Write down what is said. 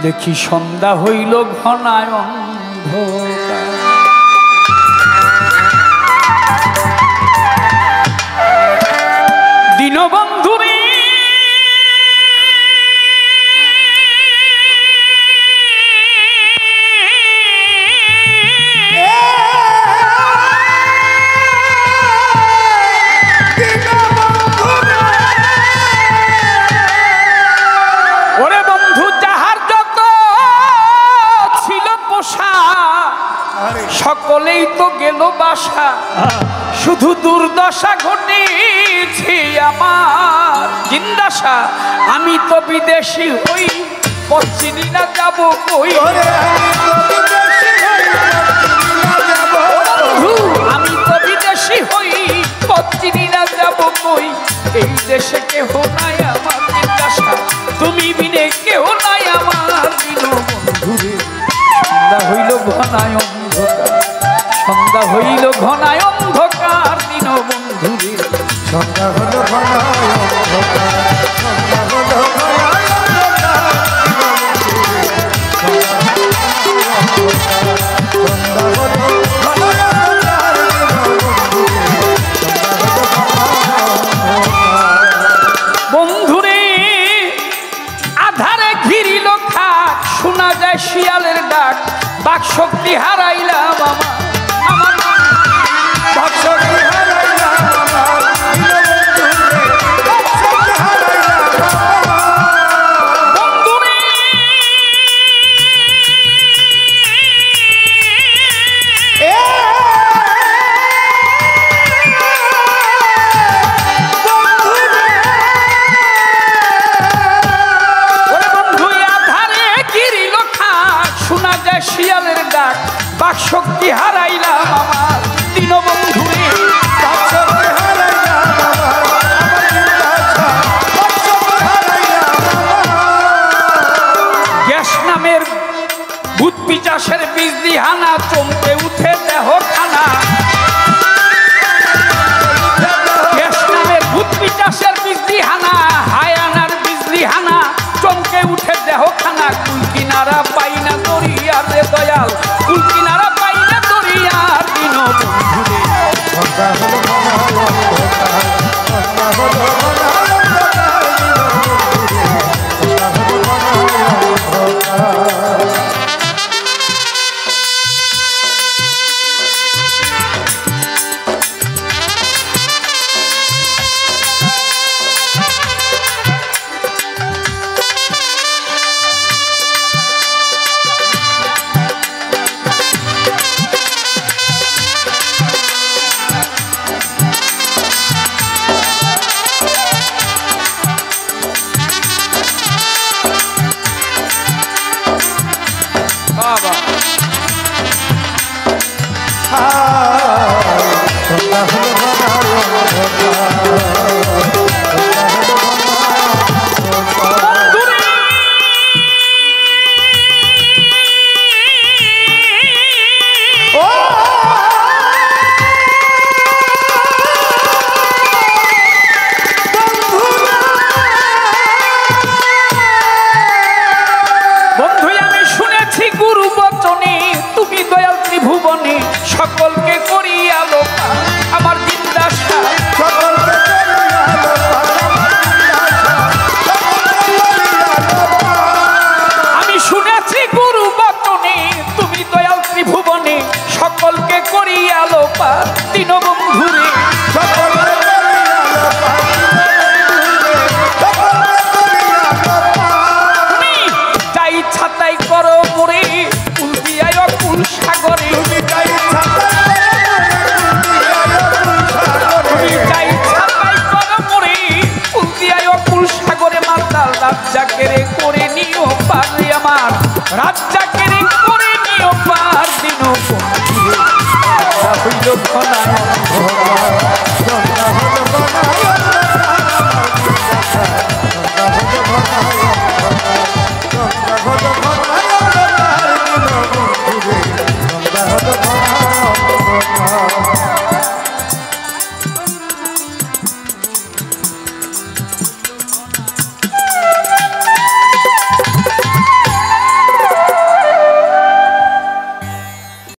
দেখি সন্ধ্যা হইল ঘনায় অন্ধকার, দীনবন্ধু রে সকলেই তো গেল বাসা, শুধু দুর্দশা ঘটেছে আমার জিন্দাসা। আমি তো বিদেশি হই, পশ্চিমী না যাব কই, আমি তো বিদেশি হই, পশ্চিমী না যাব কই। এই দেশে কেহ নাই আমার জিন্দাসা, তুমি বিনে কেহ নাই আমার দীনবন্ধুরে। সন্ধ্যা হইল ঘনায় অন্ধকার, সন্ধ্যা হইল ঘনায় অন্ধকার, দীনবন্ধুরে। সন্ধ্যা হলো ঘনায় অন্ধকার, সন্ধ্যা হলো ঘনায় অন্ধকার, সন্ধ্যা হলো ঘনায় অন্ধকার, বন্ধুরে আধারে ঘিরিল খাট, শোনা যায় শিয়ালের ডাক, বাক শক্তি হারাইলাম আমার বাক শক্তি হারাইলাম আমার, বন্ধুরে শিয়ালের ডাক, বাক শক্তি হারাইলাম আমার দীনবন্ধুরে। গ্যাস নামের ভূত পিচাসের বিজলি হানা, চমকে উঠে দেহ খানা। গ্যাস নামের ভূত পিচাসের বিজলি হানা, হায়ানার বিজলি হানা, চমকে উঠে দেহ খানা। কুল কিনারা পাই না দরিয়ার রে দয়াল, কুল কিনারা পাই না দরিয়ার দীনবন্ধুরে। সন্ধ্যা হলো ঘনায় অন্ধকার, সন্ধ্যা হলো ঘনায় অন্ধকার, সন্ধ্যা হলো ঘনায় অন্ধকার। সকলকে করিয়া লোকা আমার জিন্দাসা, সকলকে করিয়া লোকা আমার জিন্দাসা, আমি শুনেছি গুরু বচনে, তুমি দয়াল ত্রিভুবনে সকলকে করিয়া লোকা দীনবন্ধুরে। সকলকে করিয়া লোকা, সকলকে করিয়া লোকা, তুমি যাই ছাতাই করো মোরে, কুল দিয়ায় কুল সাগরে, তুমি যাই ছাতাই করো মোরে, কুল দিয়ায় কুল সাগরে, মাতাল রাত জাগরে